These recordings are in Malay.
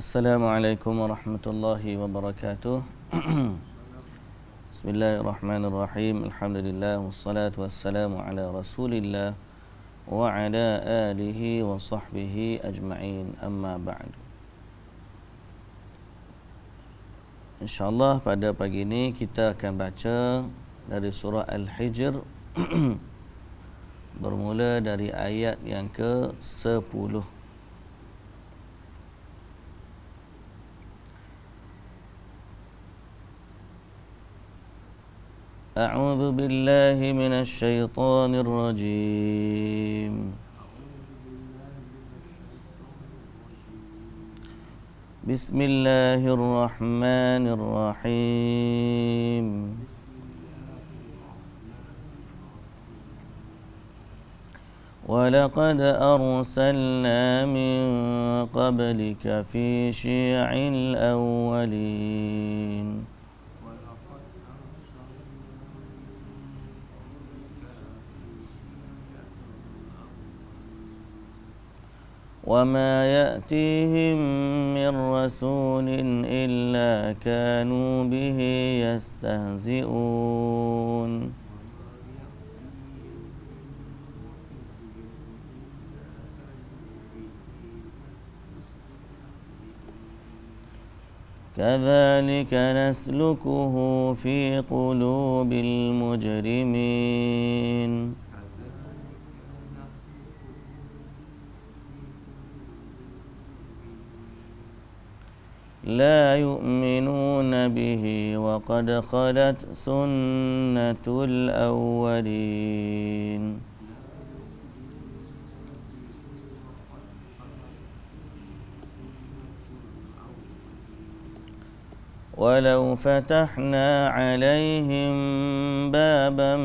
Assalamualaikum warahmatullahi wabarakatuh. Bismillahirrahmanirrahim. Alhamdulillah wassalatu wassalamu ala Rasulillah wa ala alihi wa sahbihi ajma'in. Amma ba'du. InsyaAllah pada pagi ini kita akan baca dari surah Al-Hijr bermula dari ayat yang ke-10. أعوذ بالله من الشيطان الرجيم بسم الله الرحمن الرحيم ولقد أرسلنا من قبلك في شيع الأولين وما يأتيهم من رسول إلا كانوا به يستهزئون كذلك نسلكه في قلوب المجرمين لا يؤمنون به وقد خلت سنة الأولين ولو فتحنا عليهم بابا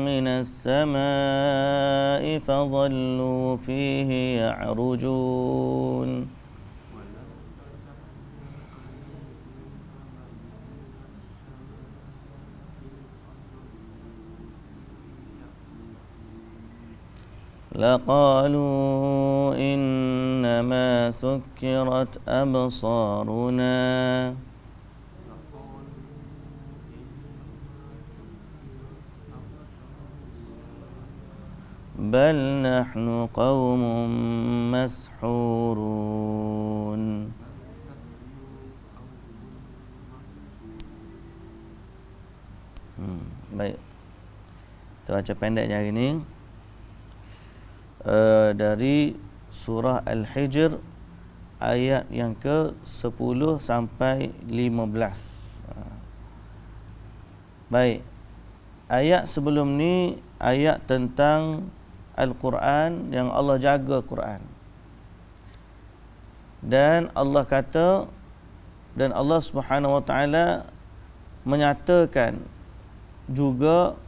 من السماء فظلوا فيه يعرجون لقالوا إنما سكرت أبصارنا بل نحن قوم مسحورون. Baik, kita baca pendeknya hari ini. Dari surah Al-Hijr ayat yang ke-10 sampai 15. Baik, ayat sebelum ni ayat tentang Al-Quran, yang Allah jaga Quran. Dan Allah kata, dan Allah Subhanahu wa taala menyatakan juga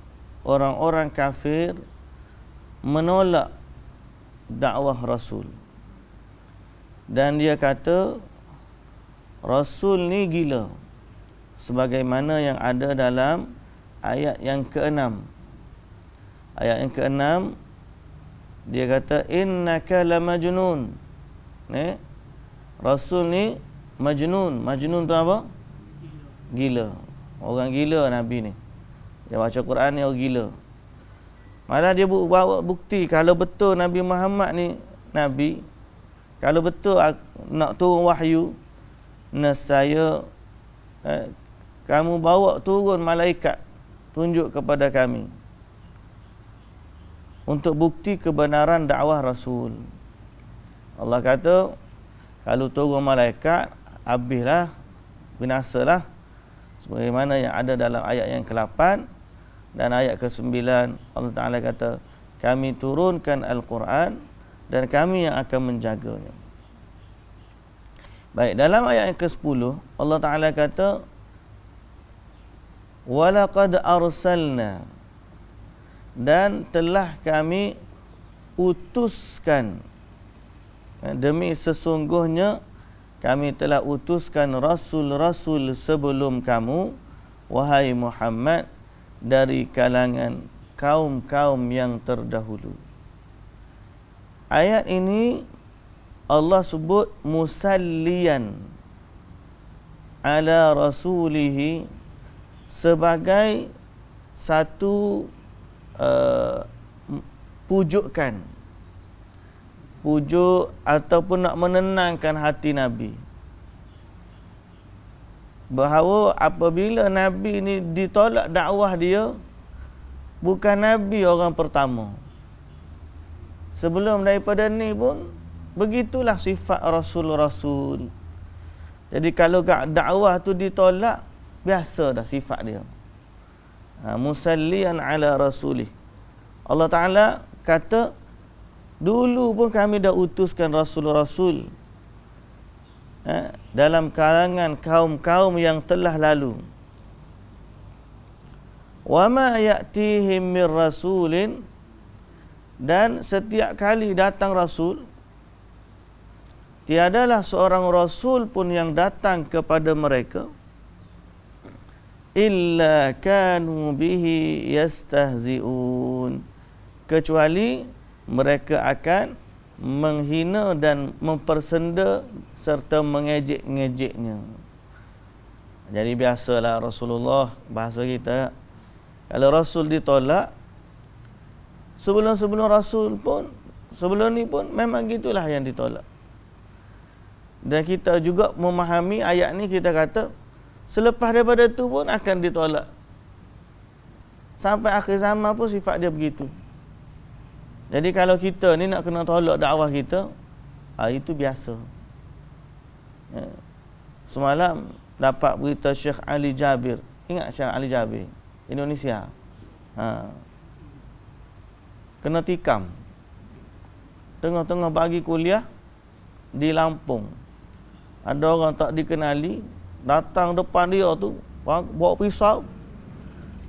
orang-orang kafir menolak dakwah Rasul. Dan dia kata Rasul ni gila, sebagaimana yang ada dalam ayat yang ke-6. Ayat yang ke-6 dia kata innaka lamajnun. Rasul ni majnun. Majnun tu apa? Gila. Orang gila Nabi ni. Dia baca Quran ni orang gila. Malah dia bawa bukti kalau betul Nabi Muhammad ni Nabi, kalau betul nak turun wahyu, nescaya kamu bawa turun malaikat tunjuk kepada kami untuk bukti kebenaran dakwah Rasul. Allah kata kalau turun malaikat, habislah, binasalah, sebagaimana yang ada dalam ayat yang ke-8 dan ayat ke-9. Allah Ta'ala kata kami turunkan Al-Quran dan kami yang akan menjaganya. Baik, dalam ayat yang ke-10 Allah Ta'ala kata walaqad arsalna, dan telah kami utuskan, demi sesungguhnya kami telah utuskan rasul-rasul sebelum kamu, wahai Muhammad, dari kalangan kaum-kaum yang terdahulu. Ayat ini Allah sebut musalliyan ala rasulihi sebagai satu pujukan, pujuk ataupun nak menenangkan hati Nabi, bahawa apabila Nabi ni ditolak dakwah dia, bukan Nabi orang pertama. Sebelum daripada ni pun begitulah sifat Rasul-Rasul. Jadi kalau dakwah tu ditolak, biasa dah sifat dia. Musallian ala rasulih. Allah Ta'ala kata, dulu pun kami dah utuskan Rasul-Rasul dalam kalangan kaum-kaum yang telah lalu. Wa ma ya'tihim min rasulin, dan setiap kali datang Rasul, tiadalah seorang Rasul pun yang datang kepada mereka illa kanu bihi yastahzi'un, kecuali mereka akan menghina dan mempersenda serta mengejek-ngejeknya. Jadi biasalah Rasulullah, bahasa kita, kalau Rasul ditolak, sebelum Rasul pun, sebelum ni pun memang gitulah yang ditolak. Dan kita juga memahami ayat ni, kita kata selepas daripada tu pun akan ditolak. Sampai akhir zaman pun sifat dia begitu. Jadi kalau kita ni nak kena tolak dakwah kita, itu biasa. Semalam dapat berita Syekh Ali Jabir. Ingat Syekh Ali Jabir? Indonesia. Kena tikam. Tengah-tengah bagi kuliah di Lampung. Ada orang tak dikenali datang depan dia tu, bawa pisau.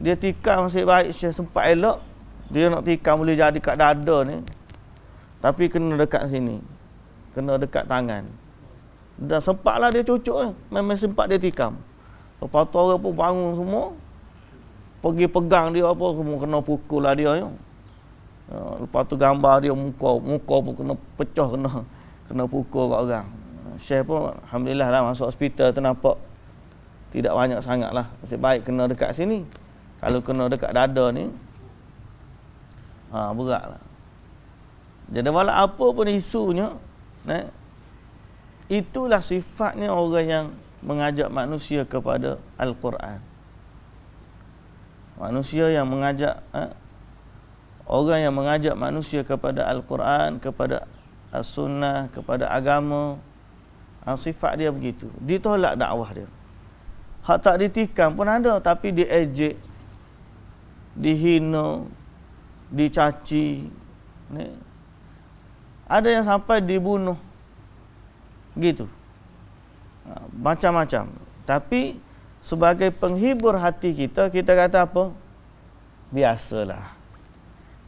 Dia tikam nasib baik Syekh sempat elok. Dia nak tikam boleh jadi kat dada ni, tapi kena dekat sini, kena dekat tangan. Dah sempatlah dia cucuk, memang sempat dia tikam. Lepas tu orang pun bangun semua, pergi pegang dia apa, semua kena pukul lah dia. Lepas tu gambar dia muka pun kena pecah, kena pukul kat orang. Syekh pun alhamdulillah lah masuk hospital tu nampak tidak banyak sangat lah. Nasib baik kena dekat sini. Kalau kena dekat dada ni, berat lah. Jadi walau apa pun isunya, itulah sifatnya orang yang mengajak manusia kepada Al-Quran. Manusia yang mengajak, orang yang mengajak manusia kepada Al-Quran, kepada As-Sunnah, kepada agama, sifat dia begitu. Ditolak dakwah dia. Hak tak ditikam pun ada, tapi diejek, dihina, dicaci. Ada yang sampai dibunuh. Gitu. Macam-macam. Tapi sebagai penghibur hati kita, kita kata apa? Biasalah.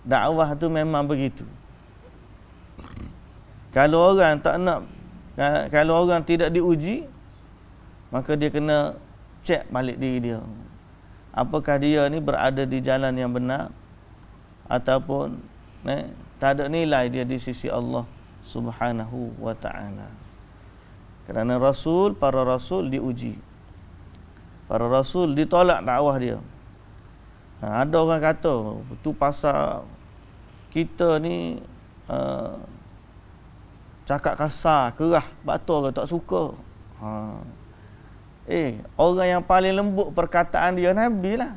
Dakwah tu memang begitu. Kalau orang tak nak, kalau orang tidak diuji, maka dia kena cek balik diri dia. Apakah dia ni berada di jalan yang benar, ataupun tak ada nilai dia di sisi Allah Subhanahu wa ta'ala. Kerana Rasul, para Rasul diuji. Para Rasul ditolak dakwah dia. Ada orang kata, tu pasal kita ni cakap kasar, kerah, batul ke tak suka. Orang yang paling lembut perkataan dia Nabi lah.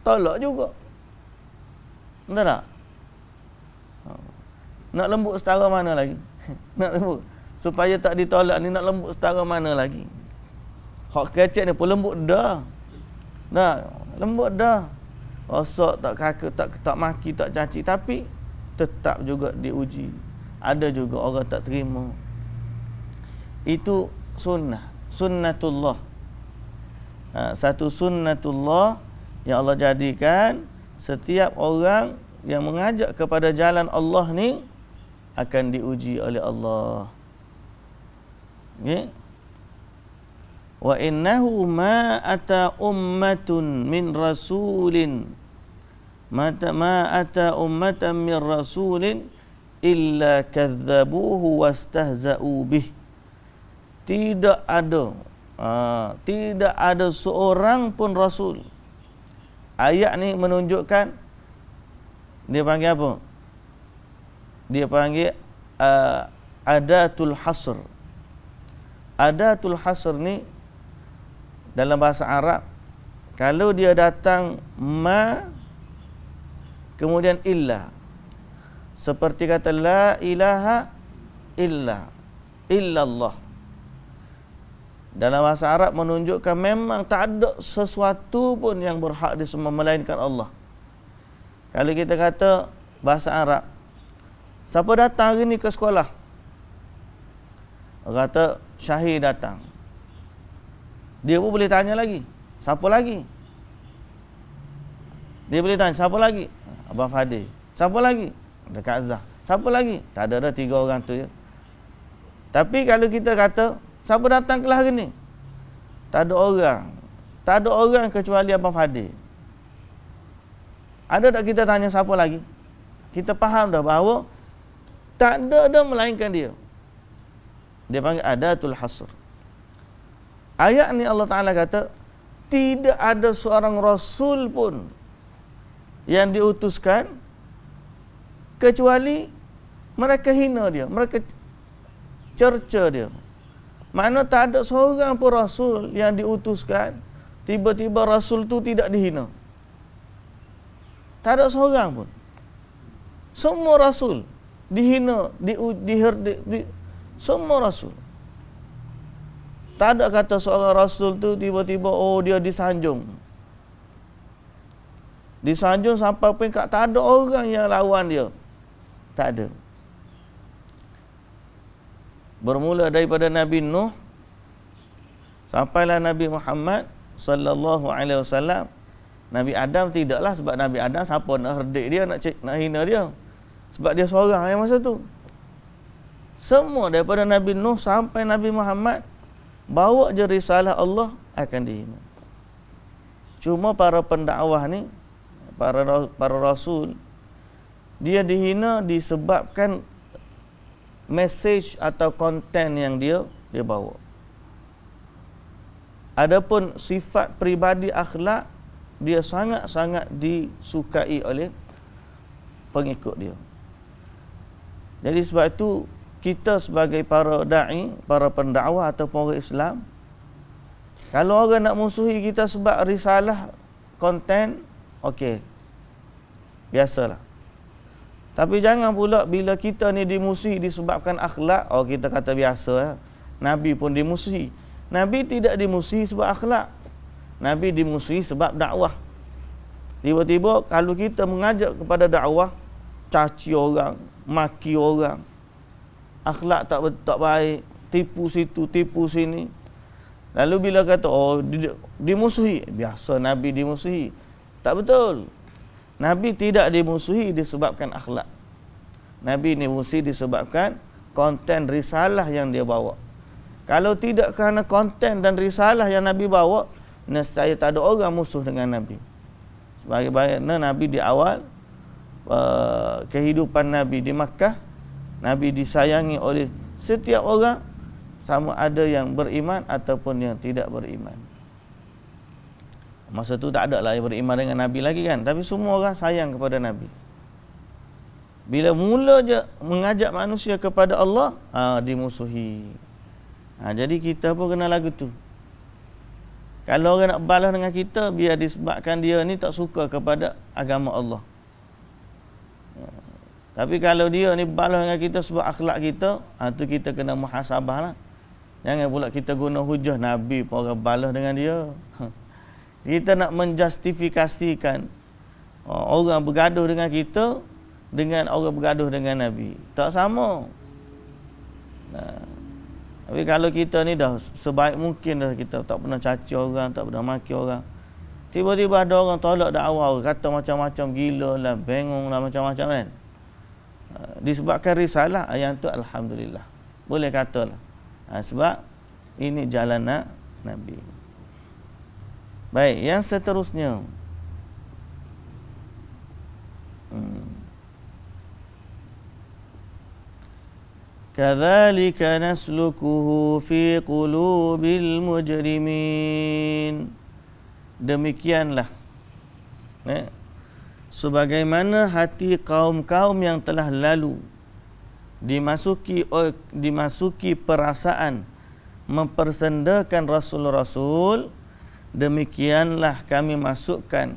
Tolak juga. Betul tak? Nak lembut setara mana lagi? Nak lembut supaya tak ditolak ni, nak lembut setara mana lagi? Hak kecek ni pun lembut dah. Dah, lembut dah. Rosak, tak kaka, tak maki, tak caci, tapi tetap juga diuji. Ada juga orang tak terima. Itu sunnah, sunnatullah. Satu sunnatullah yang Allah jadikan, setiap orang yang mengajak kepada jalan Allah ni akan diuji oleh Allah. Okay? Wa innahu ma ata ummatun min rasulin ma ata ummatan min rasulin illa kadzabuhu wastahza'u bih. Tidak ada tidak ada seorang pun rasul. Ayat ni menunjukkan dia panggil apa? Dia panggil adatul hasr. Adatul hasr ni dalam bahasa Arab, kalau dia datang ma kemudian illa, seperti kata la ilaha illallah. Dalam bahasa Arab menunjukkan memang tak ada sesuatu pun yang berhak disembah melainkan Allah. Kalau kita kata bahasa Arab, siapa datang hari ni ke sekolah? Orang kata Syahir datang. Dia pun boleh tanya lagi, siapa lagi? Dia boleh tanya, siapa lagi? Abang Fadil. Siapa lagi? Dekat Azhar. Siapa lagi? Tak ada 3 orang tu je. Tapi kalau kita kata, siapa datang kelas hari ni? Tak ada orang. Tak ada orang kecuali Abang Fadil. Ada tak kita tanya siapa lagi? Kita faham dah bahawa tak ada melainkan dia. Dia panggil adatul hasr. Ayat ni Allah Ta'ala kata, tidak ada seorang rasul pun yang diutuskan kecuali mereka hina dia, mereka cerca dia. Makna tak ada seorang pun rasul yang diutuskan tiba-tiba rasul tu tidak dihina. Tak ada seorang pun. Semua rasul dihina, semua rasul. Tak ada kata seorang rasul tu tiba-tiba dia disanjung. Disanjung sampai peringkat tak ada orang yang lawan dia. Tak ada. Bermula daripada Nabi Nuh sampailah Nabi Muhammad sallallahu alaihi wasallam. Nabi Adam tidaklah, sebab Nabi Adam siapa nak herdik dia, nak hina dia. Sebab dia seorang yang masa tu. Semua daripada Nabi Nuh sampai Nabi Muhammad bawa je risalah Allah akan dihina. Cuma para pendakwah ni, para rasul, dia dihina disebabkan message atau konten yang dia bawa. Adapun sifat peribadi akhlak, dia sangat-sangat disukai oleh pengikut dia. Jadi sebab itu kita sebagai para da'i, para pendakwah ataupun orang Islam, kalau orang nak musuhi kita sebab risalah, konten, okey, biasalah. Tapi jangan pula bila kita ni dimusuhi disebabkan akhlak, kita kata biasa. Nabi pun dimusuhi. Nabi tidak dimusuhi sebab akhlak. Nabi dimusuhi sebab dakwah. Tiba-tiba kalau kita mengajak kepada dakwah, caci orang, maki orang, akhlak tak baik, tipu situ, tipu sini. Lalu bila kata dimusuhi, biasa Nabi dimusuhi. Tak betul. Nabi tidak dimusuhi disebabkan akhlak. Nabi dimusuhi disebabkan konten risalah yang dia bawa. Kalau tidak kerana konten dan risalah yang Nabi bawa, nescaya tak ada orang musuh dengan Nabi. Sebagaimana Nabi di awal kehidupan Nabi di Makkah, Nabi disayangi oleh setiap orang, sama ada yang beriman ataupun yang tidak beriman. Masa tu tak ada lah yang beriman dengan Nabi lagi kan, tapi semua orang sayang kepada Nabi. Bila mula je mengajak manusia kepada Allah, dimusuhi. Jadi kita pun kena lagu tu. Kalau orang nak balas dengan kita, biar disebabkan dia ni tak suka kepada agama Allah. Tapi kalau dia ni balas dengan kita sebab akhlak kita, tu kita kena muhasabah lah. Jangan pula kita guna hujah Nabi pun orang balas dengan dia. Kita nak menjustifikasikan orang bergaduh dengan kita dengan orang bergaduh dengan Nabi. Tak sama. Tapi kalau kita ni dah sebaik mungkin dah, kita tak pernah caci orang, tak pernah maki orang. Tiba-tiba ada orang tolak dakwah, kata macam-macam, gila lah, bengong lah, macam-macam kan. Disebabkan risalah, yang tu alhamdulillah. Boleh katalah. Sebab ini jalan Nabi. Baik, yang seterusnya. Kadzalika naslukuhu fi qulubil mujrimin. Demikianlah sebagaimana hati kaum-kaum yang telah lalu dimasuki perasaan mempersendakan rasul-rasul, demikianlah kami masukkan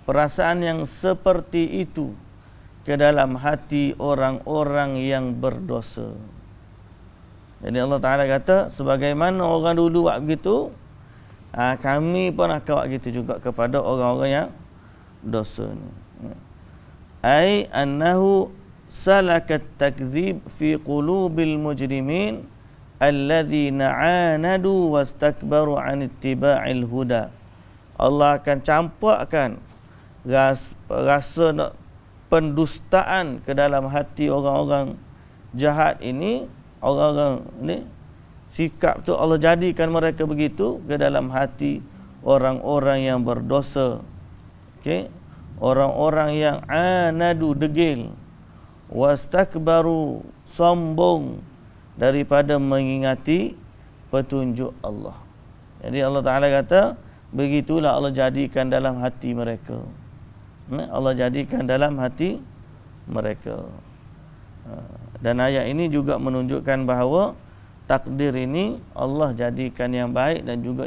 perasaan yang seperti itu ke dalam hati orang-orang yang berdosa. Jadi Allah Ta'ala kata, sebagaimana orang dulu buat begitu, kami pun akan buat begitu juga kepada orang-orang yang dosa ni. Ai annahu salakat takdzib fi qulubil mujrimin alladzina anadu wastakbaru an ittiba'il huda. Allah akan campakkan rasa pendustaan ke dalam hati orang-orang jahat ini. Orang-orang ni sikap tu Allah jadikan mereka begitu ke dalam hati orang-orang yang berdosa. Okey, orang-orang yang anadu, degil, wastakbaru, sombong daripada mengingati petunjuk Allah. Jadi Allah Ta'ala kata, begitulah Allah jadikan dalam hati mereka. Allah jadikan dalam hati mereka. Dan ayat ini juga menunjukkan bahawa takdir ini Allah jadikan yang baik dan juga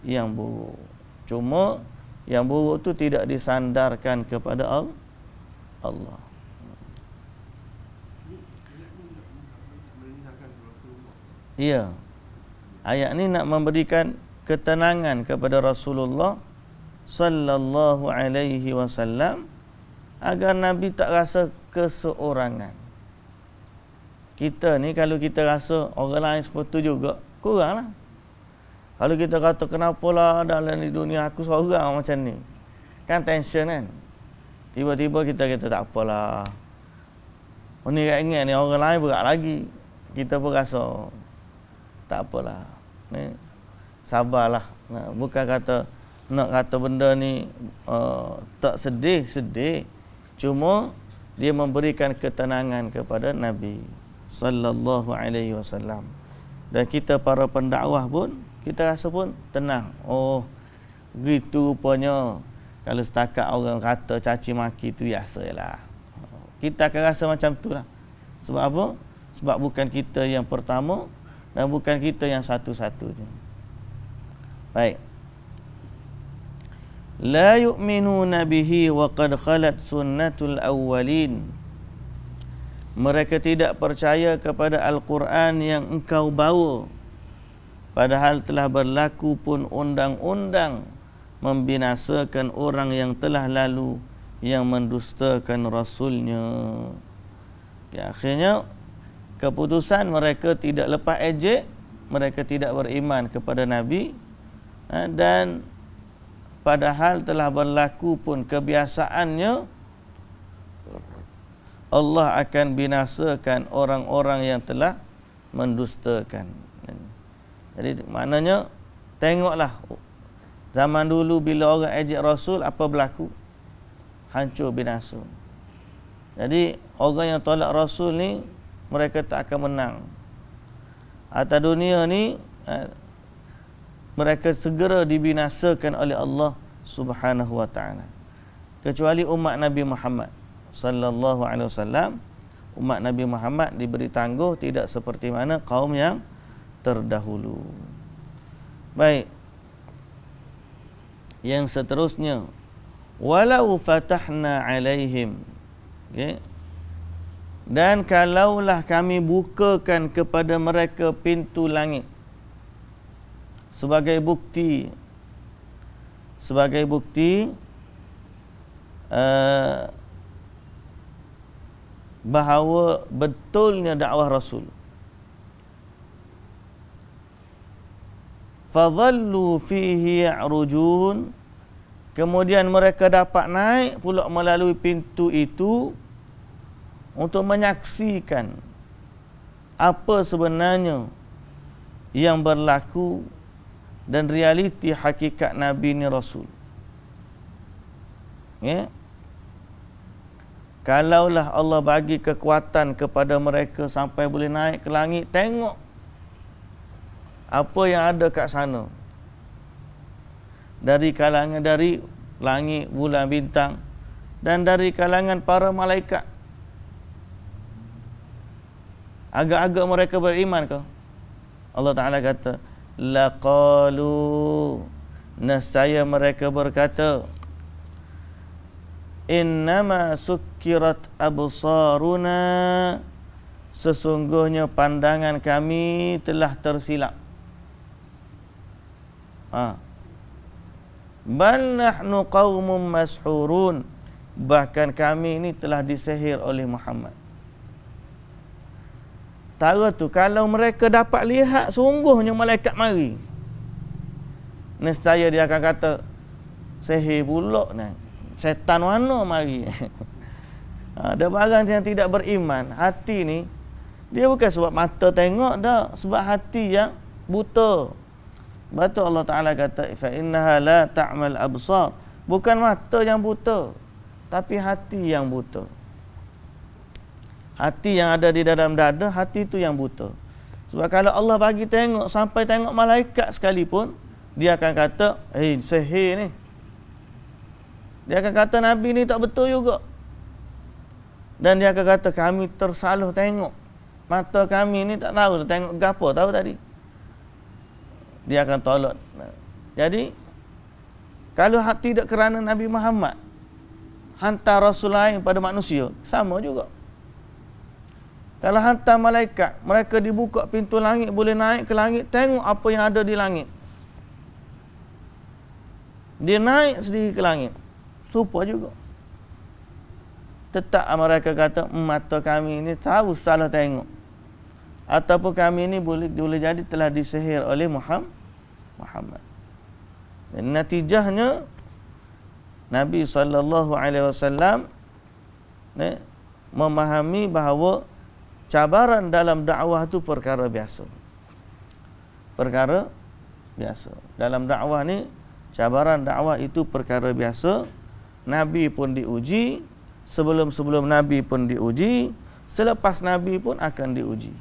yang buruk. Cuma yang buruk tu tidak disandarkan kepada Allah. Ya. Ayat ni nak memberikan ketenangan kepada Rasulullah sallallahu alaihi wasallam agar Nabi tak rasa keseorangan. Kita ni kalau kita rasa orang lain seperti juga, kuranglah. Kalau kita kata kenapalah dalam dunia aku seorang macam ni, kan tension kan. Tiba-tiba kita kata tak apalah. Ni ingat ni orang lain berat lagi. Kita pun rasa tak apalah. Ni sabarlah. Bukan kata nak kata benda ni tak sedih. Cuma dia memberikan ketenangan kepada Nabi sallallahu alaihi wasallam. Dan kita para pendakwah pun kita rasa pun tenang. Oh, gitu rupanya kalau setakat orang kata caci maki tu biasalah. Kita akan rasa macam itulah. Sebab apa? Sebab bukan kita yang pertama dan bukan kita yang satu-satunya. Baik. La yu'minuna bihi wa qad khalat sunnatul awwalin. Mereka tidak percaya kepada Al-Quran yang engkau bawa, padahal telah berlaku pun undang-undang membinasakan orang yang telah lalu yang mendustakan Rasulnya. Akhirnya keputusan mereka tidak lepas ejek, mereka tidak beriman kepada Nabi, dan padahal telah berlaku pun kebiasaannya Allah akan binasakan orang-orang yang telah mendustakan. Jadi maknanya tengoklah zaman dulu bila orang ejek Rasul apa berlaku? Hancur binasa. Jadi orang yang tolak Rasul ni mereka tak akan menang. Atas dunia ni mereka segera dibinasakan oleh Allah Subhanahu wa taala. Kecuali umat Nabi Muhammad sallallahu alaihi wasallam, umat Nabi Muhammad diberi tangguh tidak seperti mana kaum yang terdahulu. Baik. Yang seterusnya, walau fatahna alaihim. Okey. Dan kalaulah kami bukakan kepada mereka pintu langit sebagai bukti bahawa betulnya dakwah Rasul. Fadhallu fihi ya'rujun. Kemudian mereka dapat naik pula melalui pintu itu untuk menyaksikan apa sebenarnya yang berlaku dan realiti hakikat Nabi ni Rasul. Ya. kalaulah Allah bagi kekuatan kepada mereka sampai boleh naik ke langit, tengok apa yang ada kat sana. Dari kalangan dari langit, bulan, bintang, dan dari kalangan para malaikat. Agak-agak mereka beriman ke? Allah Ta'ala kata, laqalu, nescaya mereka berkata, innama sukkirat absaruna, sesungguhnya pandangan kami telah tersilap. Bal nahnu qaumun mashurun, bahkan kami ini telah disihir oleh Muhammad. Tara tu kalau mereka dapat lihat sungguhnya malaikat mari, nescaya dia akan kata, sihir pula ni, setan mana mari. Ada barang yang tidak beriman, hati ni dia bukan sebab mata tengok dah, sebab hati yang buta. Sebab tu Allah Ta'ala kata, fa innaha la ta'mal absar, bukan mata yang buta, tapi hati yang buta. Hati yang ada di dalam dada, hati tu yang buta. Sebab kalau Allah bagi tengok, sampai tengok malaikat sekalipun, dia akan kata, sihir ni. Dia akan kata Nabi ni tak betul juga. Dan dia akan kata, kami tersalah tengok. Mata kami ni tak tahu tengok gapo tahu tadi. Dia akan tolak. Jadi kalau tidak kerana Nabi Muhammad hantar rasul lain pada manusia, sama juga. Kalau hantar malaikat, mereka dibuka pintu langit, boleh naik ke langit, tengok apa yang ada di langit. Dia naik sendiri ke langit. Serupa juga. Tetap mereka kata, mata kami ini tahu salah tengok. Ataupun kami ini boleh jadi telah disihir oleh Muhammad. Dan natijahnya, Nabi SAW memahami bahawa cabaran dalam dakwah itu perkara biasa. Perkara biasa. Dalam dakwah ni, cabaran dakwah itu perkara biasa. Nabi pun diuji, sebelum Nabi pun diuji, selepas Nabi pun akan diuji.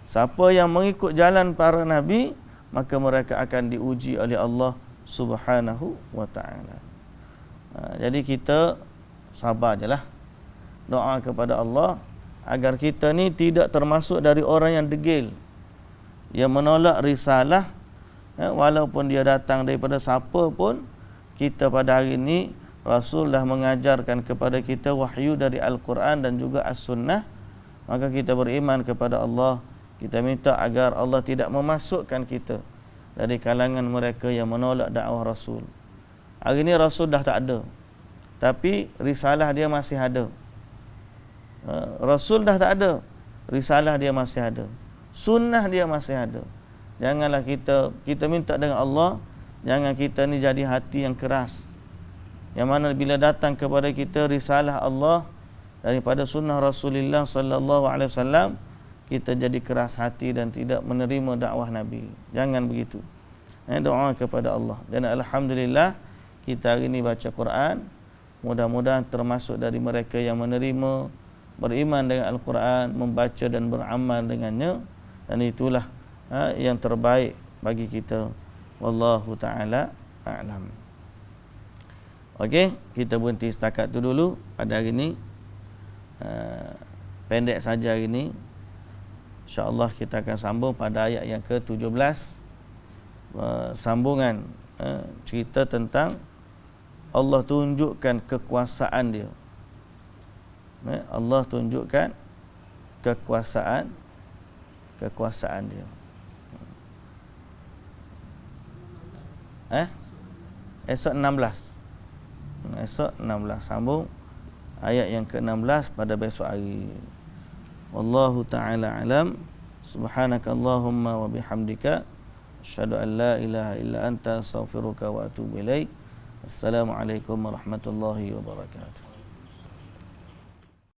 Siapa yang mengikut jalan para Nabi, maka mereka akan diuji oleh Allah Subhanahu wa ta'ala. Jadi kita sabar je lah. Doa kepada Allah agar kita ni tidak termasuk dari orang yang degil, yang menolak risalah, walaupun dia datang daripada siapa pun. Kita pada hari ini Rasul dah mengajarkan kepada kita wahyu dari Al-Quran dan juga As-Sunnah, maka kita beriman kepada Allah. Kita minta agar Allah tidak memasukkan kita dari kalangan mereka yang menolak dakwah Rasul. Hari ini Rasul dah tak ada, tapi risalah dia masih ada. Rasul dah tak ada, risalah dia masih ada, sunnah dia masih ada. Janganlah kita minta dengan Allah, jangan kita ni jadi hati yang keras, yang mana bila datang kepada kita risalah Allah daripada sunnah Rasulullah sallallahu alaihi wasallam, kita jadi keras hati dan tidak menerima dakwah Nabi. Jangan begitu. Doa kepada Allah. Dan alhamdulillah kita hari ini baca Quran, mudah-mudahan termasuk dari mereka yang menerima, beriman dengan Al-Quran, membaca dan beramal dengannya, dan itulah yang terbaik bagi kita. Wallahu ta'ala a'lam. Okey, kita berhenti setakat tu dulu pada hari ini. Pendek saja hari ini. InsyaAllah kita akan sambung pada ayat yang ke-17, sambungan cerita tentang Allah tunjukkan kekuasaan dia. Allah tunjukkan kekuasaan dia. Esok 16. Esok 16 sambung ayat yang ke-16 pada besok hari. Wallahu ta'ala alam. Subhanakallahumma wa bihamdika asyhadu an la ilaha illa anta astaghfiruka wa atubu ilaik. Assalamualaikum warahmatullahi wabarakatuh.